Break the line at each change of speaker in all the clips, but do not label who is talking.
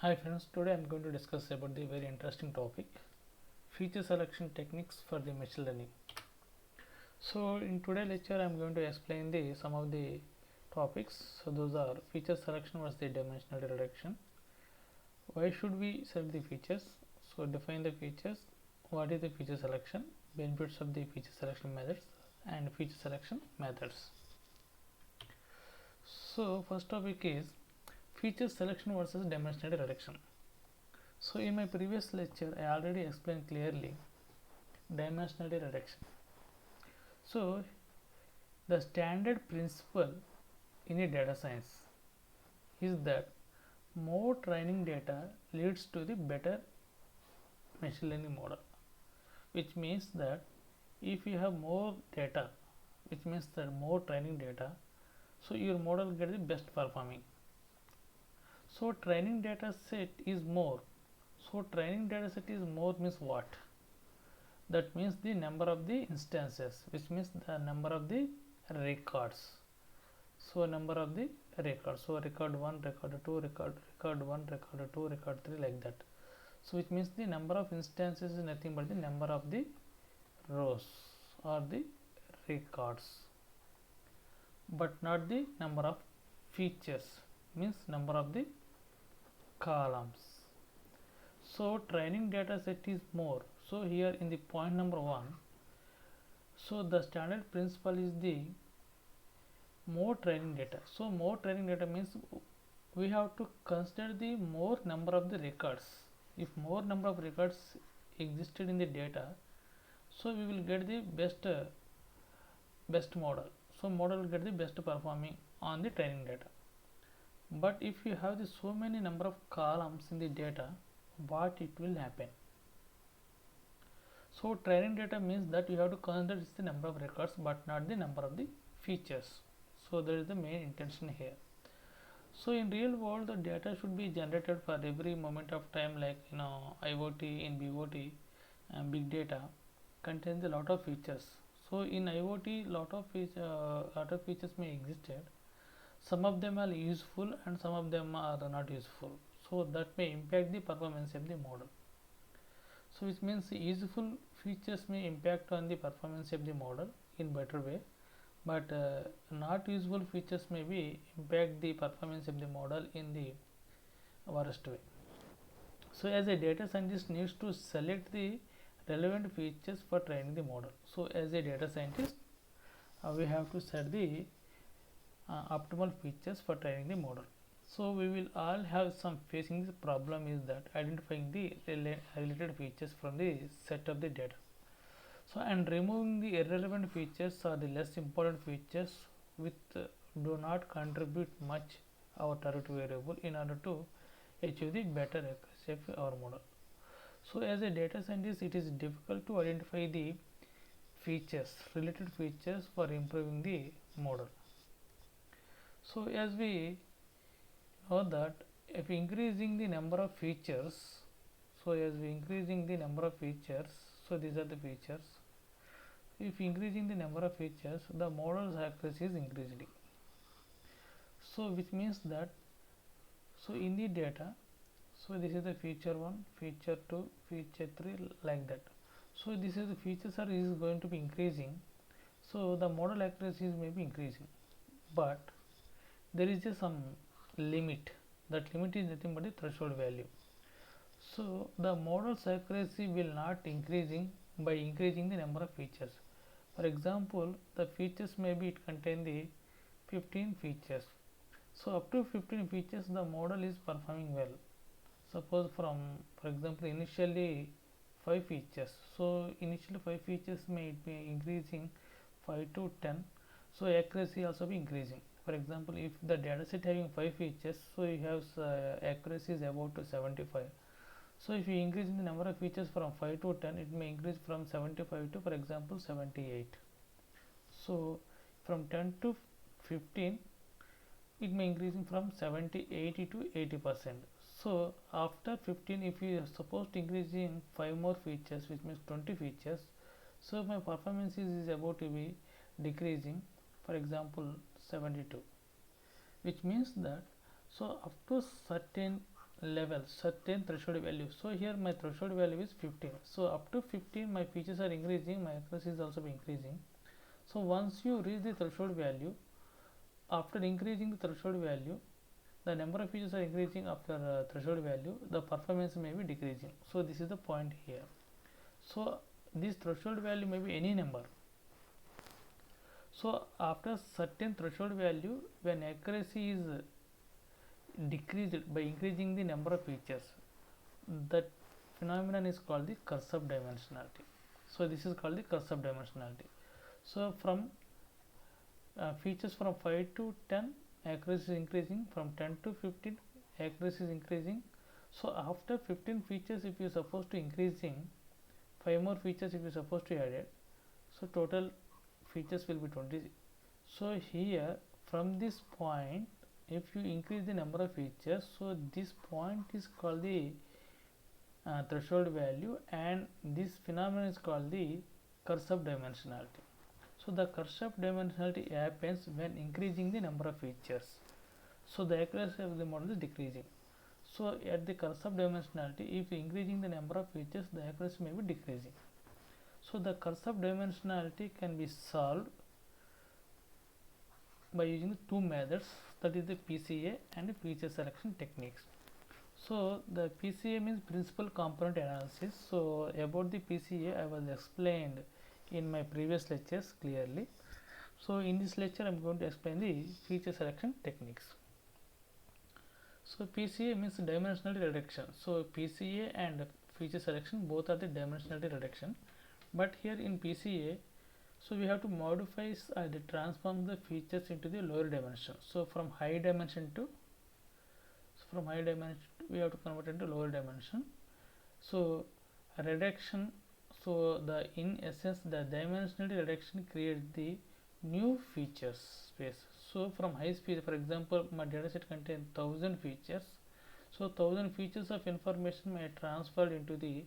Hi friends, today I am going to discuss about the very interesting topic feature selection techniques for the machine learning. So in today's lecture I am going to explain the some of the topics. So those are feature selection versus the dimensional reduction. Why should we select the features? So define the features. What is the feature selection? Benefits of the feature selection methods and feature selection methods. So first topic is feature selection versus dimensional reduction. So in my previous lecture I already explained clearly dimensionality reduction. So the standard principle in a data science is that more training data leads to the better machine learning model, which means that if you have more data, which means that more training data, so your model gets the best performing. So training data set is more. So training data set is more means what? That means the number of the instances, which means the number of the records. So number of the records. So record 1, record 2, record 1, record 2, record 3, like that. So which means the number of instances is nothing but the number of the rows or the records, but not the number of features, means number of the columns. So training data set is more. So here in the point number 1, so the standard principle is the more training data. So more training data means we have to consider the more number of the records. If more number of records existed in the data, so we will get the best model. So model will get the best performing on the training data. But if you have the so many number of columns in the data, what it will happen? So training data means that you have to consider the number of records but not the number of the features. So that is the main intention here. So in real world the data should be generated for every moment of time, like IoT. In BOT and big data contains a lot of features. So in IoT lot of features may existed. Some of them are useful and some of them are not useful. So that may impact the performance of the model. So which means useful features may impact on the performance of the model in better way, but not useful features may be impact the performance of the model in the worst way. So as a data scientist needs to select the relevant features for training the model. So as a data scientist we have to set the optimal features for training the model. So we will all have some facing the problem is that identifying the related features from the set of the data. So and removing the irrelevant features or the less important features with do not contribute much our target variable in order to achieve the better accuracy of our model. So as a data scientist it is difficult to identify the features, related features for improving the model. So as we know that if increasing the number of features, so as we increasing the number of features, so these are the features. If increasing the number of features, the model's accuracy is increasing. So which means that, so in the data, so this is the feature 1, feature 2, feature 3, like that. So this is the features are is going to be increasing, so the model accuracy is maybe increasing, but there is just some limit. That limit is nothing but the threshold value. So the model's accuracy will not increasing by increasing the number of features. For example, the features maybe it contain the 15 features. So up to 15 features the model is performing well. Suppose for example initially 5 features. So initially 5 features may be increasing 5 to 10. So accuracy also be increasing. For example, if the dataset having 5 features, so you have accuracy is about to 75. So if you increase in the number of features from 5 to 10, it may increase from 75 to, for example, 78. So from 10 to 15, it may increasing from 70, 80 to 80%. So after 15, if you are supposed to increasing 5 more features, which means 20 features, so my performance is about to be decreasing, for example, 72, which means that so up to certain level certain threshold value. So here my threshold value is 15. So up to 15 my features are increasing, my accuracy is also increasing. So once you reach the threshold value, after increasing the threshold value, the number of features are increasing after threshold value, the performance may be decreasing. So this is the point here. So this threshold value may be any number. So after certain threshold value, when accuracy is decreased by increasing the number of features, that phenomenon is called the curse of dimensionality. So this is called the curse of dimensionality. So from features from 5 to 10, accuracy is increasing. From 10 to 15, accuracy is increasing. So after 15 features, if you are supposed to increasing 5 more features, if you are supposed to add it, so total features will be 20. So here from this point, if you increase the number of features, so this point is called the threshold value, and this phenomenon is called the curse of dimensionality. So the curse of dimensionality happens when increasing the number of features. So the accuracy of the model is decreasing. So at the curse of dimensionality, if increasing the number of features, the accuracy may be decreasing. So the curse of dimensionality can be solved by using two methods, that is the PCA and the feature selection techniques. So the PCA means principal component analysis. So about the PCA I was explained in my previous lectures clearly. So in this lecture I am going to explain the feature selection techniques. So PCA means dimensionality reduction. So PCA and feature selection both are the dimensionality reduction, but here in PCA, so we have to modify transform the features into the lower dimension. So from high dimension we have to convert into lower dimension. So reduction, so the in essence the dimensionality reduction creates the new features space. So from high speed, for example, my dataset contains 1000 features. So 1000 features of information may transfer into the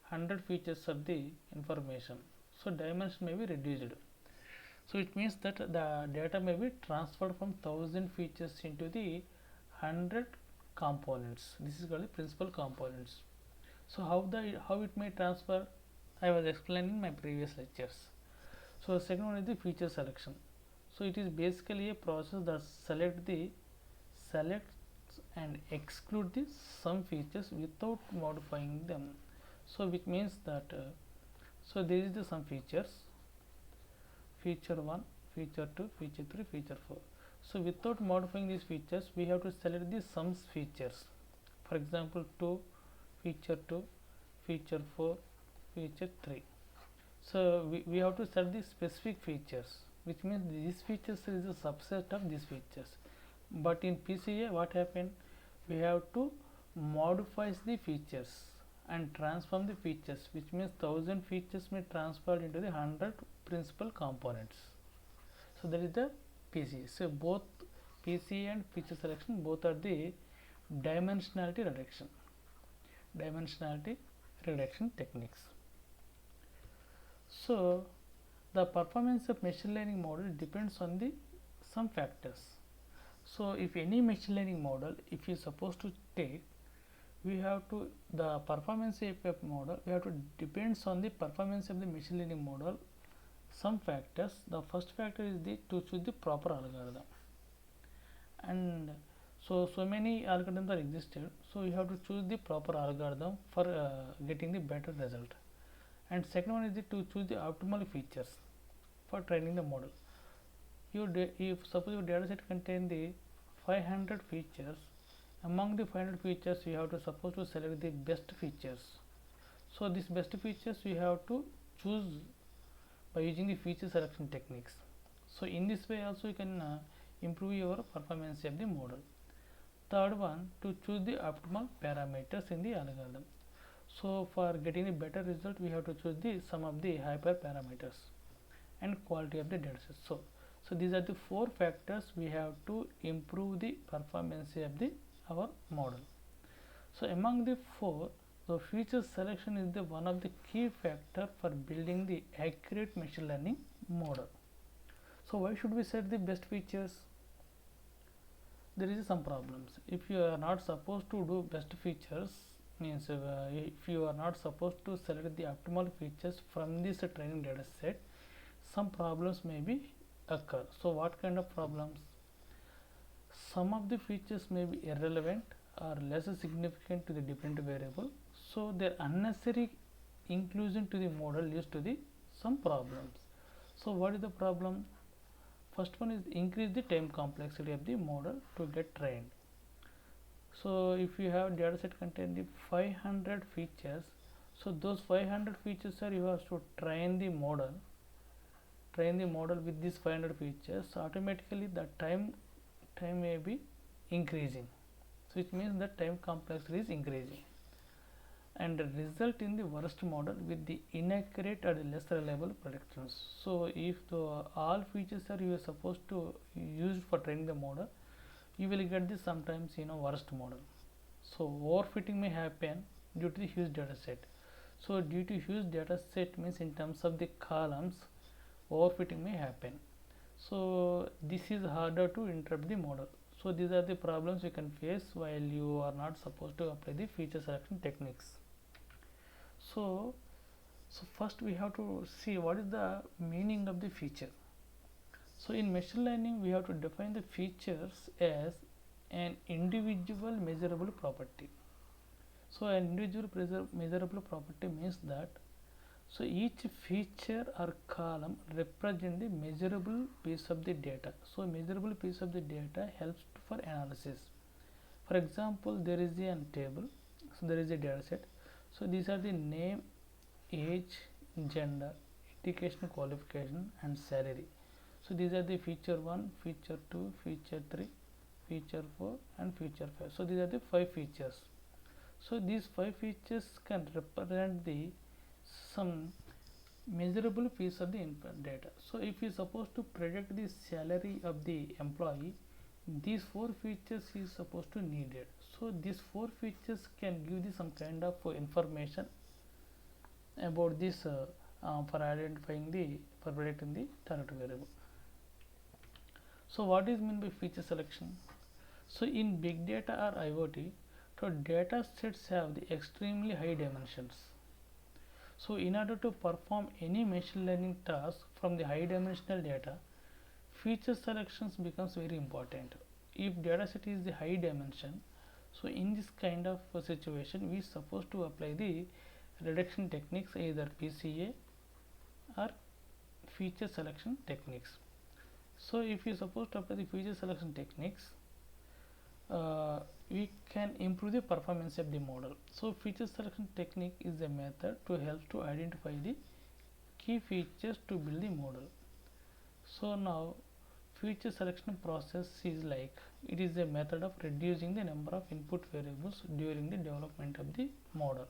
100 features of the information. So dimension may be reduced. So it means that the data may be transferred from 1000 features into the 100 components. This is called the principal components. So how it may transfer, I was explaining in my previous lectures. So the second one is the feature selection. So it is basically a process that selects and exclude the some features without modifying them. So which means that so there is the some features, feature 1, feature 2, feature 3, feature 4. So without modifying these features, we have to select the some features. For example, 2, feature 2, feature 4, feature 3. So we have to set the specific features, which means these features is a subset of these features. But in PCA what happened, we have to modify the features and transform the features, which means 1000 features may transfer into the 100 principal components. So that is the PCA. So both PCA and feature selection both are the dimensionality reduction techniques. So the performance of machine learning model depends on the some factors. So if any machine learning model, if you are supposed to take, we have to the performance of a model, we have to depends on the performance of the machine learning model some factors. The first factor is to choose the proper algorithm, and so many algorithms are existed, so you have to choose the proper algorithm for getting the better result. And second one is to choose the optimal features for training the model. If suppose your dataset contain the 500 features, among the 500 features you have to suppose to select the best features. So these best features you have to choose by using the feature selection techniques. So in this way also you can improve your performance of the model. Third one, to choose the optimal parameters in the algorithm. So for getting a better result, we have to choose the some of the hyper parameters and quality of the dataset. So these are the 4 factors we have to improve the performance of our model. So among the 4, the feature selection is the one of the key factor for building the accurate machine learning model. So why should we set the best features? there is some problems. If you are not supposed to do best features, means if you are not supposed to select the optimal features from this training data set, some problems may be occur. So what kind of problems? Some of the features may be irrelevant or less significant to the dependent variable, so their unnecessary inclusion to the model leads to the some problems. So what is the problem? First one is increase the time complexity of the model to get trained. So if you have dataset containing 500 features, so those 500 features are you have to train the model with these 500 features. So automatically the time may be increasing, so it means that time complexity is increasing and result in the worst model with the inaccurate or less reliable predictions. So if all features are you are supposed to use for training the model, you will get this sometimes worst model. So overfitting may happen due to the huge data set. So due to huge data set means in terms of the columns, overfitting may happen. So this is harder to interrupt the model. So these are the problems you can face while you are not supposed to apply the feature selection techniques. So first we have to see what is the meaning of the feature. So in machine learning we have to define the features as an individual measurable property. So an individual measurable property means that so each feature or column represent the measurable piece of the data. So measurable piece of the data helps for analysis. For example, there is a table, so there is a data set. So these are the name, age, gender, educational qualification and salary. So these are the feature 1, feature 2, feature 3, feature 4 and feature 5. So these are the 5 features. So these 5 features can represent the some measurable piece of the input data. So if you supposed to predict the salary of the employee, these 4 features is supposed to needed. So these 4 features can give you some kind of information about this for identifying for predicting the target variable. So what is meant by feature selection? So in big data or IoT, so data sets have the extremely high dimensions. So in order to perform any machine learning task from the high dimensional data, feature selections becomes very important. If dataset is the high dimension, so in this kind of situation we supposed to apply the reduction techniques, either PCA or feature selection techniques. So if you supposed to apply the feature selection techniques, we can improve the performance of the model. So feature selection technique is a method to help to identify the key features to build the model. So now feature selection process is like, it is a method of reducing the number of input variables during the development of the model.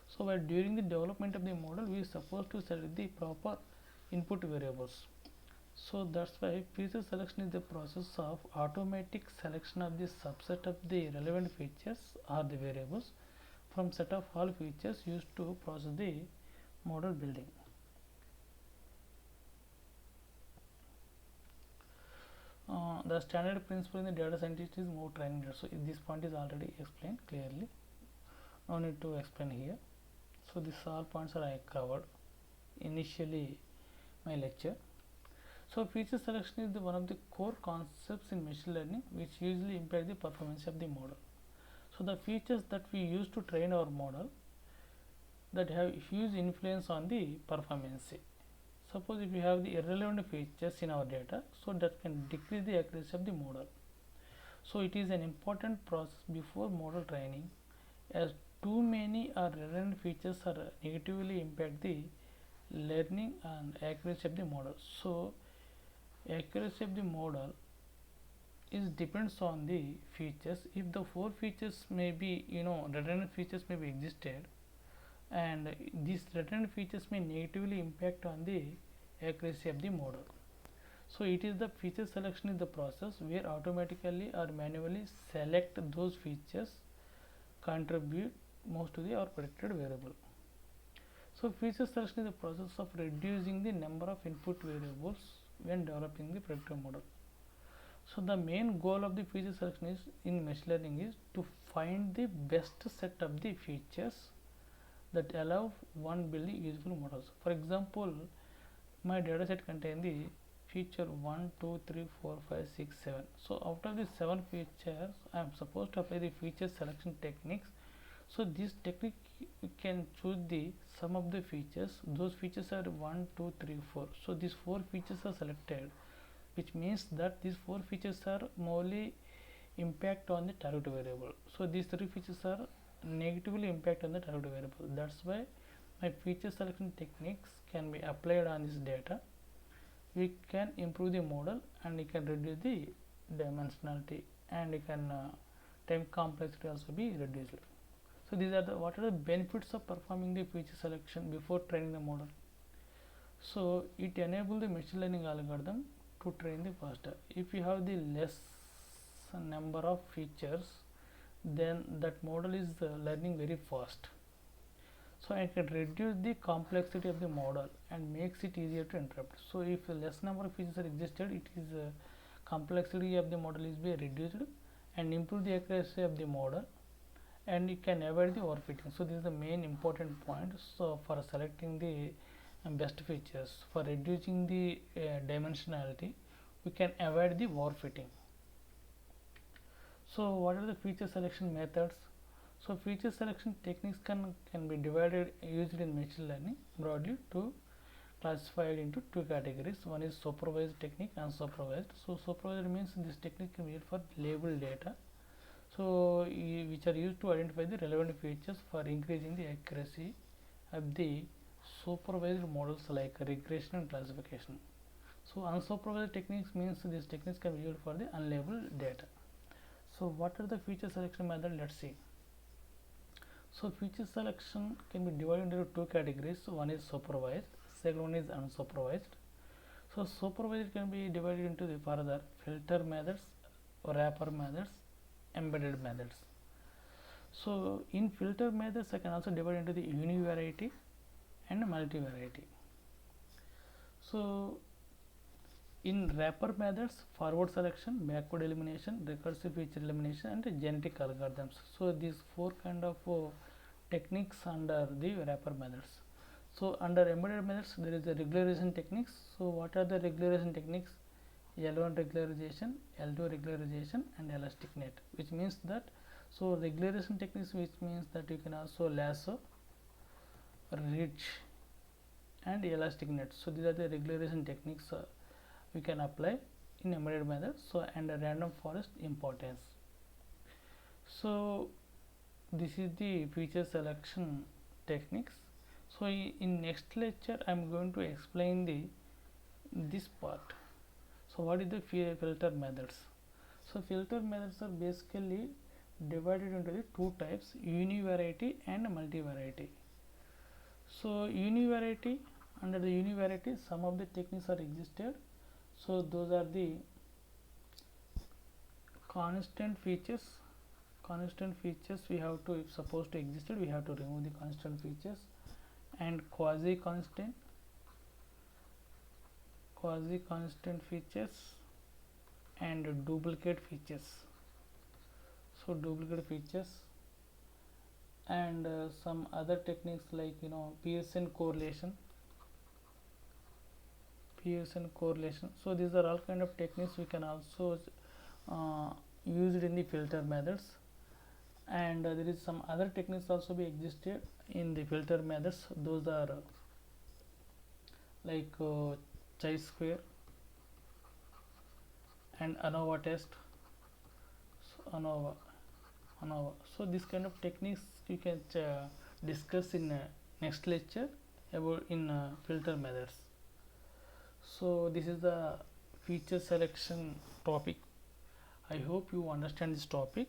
So while during the development of the model we are supposed to select the proper input variables. So that's why feature selection is the process of automatic selection of the subset of the relevant features or the variables from set of all features used to process the model building. The standard principle in the data scientist is more training data. So this point is already explained clearly. No need to explain here. So these all points are I covered initially my lecture. So feature selection is one of the core concepts in machine learning which usually impact the performance of the model. So the features that we use to train our model that have huge influence on the performance. Suppose if you have the irrelevant features in our data, so that can decrease the accuracy of the model. So it is an important process before model training, as too many or redundant features are negatively impact the learning and accuracy of the model. So accuracy of the model is depends on the features. If the 4 features may be redundant features may be existed, and these redundant features may negatively impact on the accuracy of the model. So it is the feature selection is the process where automatically or manually select those features contribute most to the or predicted variable. So feature selection is the process of reducing the number of input variables when developing the predictive model. So the main goal of the feature selection is in machine learning is to find the best set of the features that allow one building useful models. For example, my data set contain the feature 1 2 3 4 5 6 7. So out of the 7 features I am supposed to apply the feature selection techniques. So this technique can choose the sum of the features. Those features are 1 2 3 4. So these 4 features are selected, which means that these 4 features are morely impact on the target variable. So these 3 features are negatively impact on the target variable. That's why my feature selection techniques can be applied on this data. We can improve the model and we can reduce the dimensionality, and we can time complexity also be reduced. So these are the what are the benefits of performing the feature selection before training the model. So it enables the machine learning algorithm to train the faster. If you have the less number of features, then that model is learning very fast. So I can reduce the complexity of the model and makes it easier to interrupt. So if less number of features are existed, it is complexity of the model is be reduced and improve the accuracy of the model, and you can avoid the overfitting. So this is the main important point. So for selecting the best features, for reducing the dimensionality, we can avoid the overfitting. So what are the feature selection methods? So feature selection techniques can be divided used in machine learning broadly to classified into two categories. One is supervised technique and unsupervised. So supervised means this technique can be used for labeled data, so which are used to identify the relevant features for increasing the accuracy of the supervised models like regression and classification. So unsupervised techniques means these techniques can be used for the unlabeled data. So what are the feature selection method? Let's see. So feature selection can be divided into two categories. One is supervised, second one is unsupervised. So supervised can be divided into the further filter methods, wrapper methods, embedded methods. So in filter methods I can also divide into the univariate and multivariate. So in wrapper methods, forward selection, backward elimination, recursive feature elimination, and genetic algorithms. So these 4 kind of techniques under the wrapper methods. So under embedded methods there is a regularization techniques. So what are the regularization techniques? L1 regularization, L2 regularization, and elastic net, which means that so regularization techniques, which means that you can also lasso, ridge, and elastic net. So these are the regularization techniques we can apply in embedded methods. So and a random forest importance. So this is the feature selection techniques. So in next lecture I am going to explain this part. So what is the filter methods? So filter methods are basically divided into the two types, univariate and multivariate. So univariate, under the univariate some of the techniques are existed. So those are the constant features we have to, if supposed to existed, we have to remove the constant features, and quasi constant features, and duplicate features. So duplicate features, and some other techniques like Pearson correlation. So these are all kind of techniques we can also use it in the filter methods, and there is some other techniques also be existed in the filter methods. Those are like chi-square and ANOVA test. So ANOVA. So this kind of techniques you can discuss in next lecture about in filter methods. So this is the feature selection topic. I hope you understand this topic.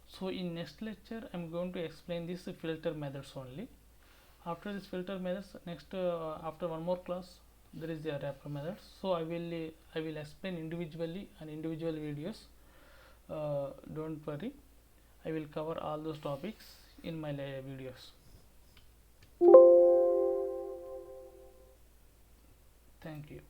So in next lecture I am going to explain this filter methods only. After this filter methods, next after one more class there is the wrapper methods. So I will explain individually and individual videos. Don't worry, I will cover all those topics in my videos. Thank you.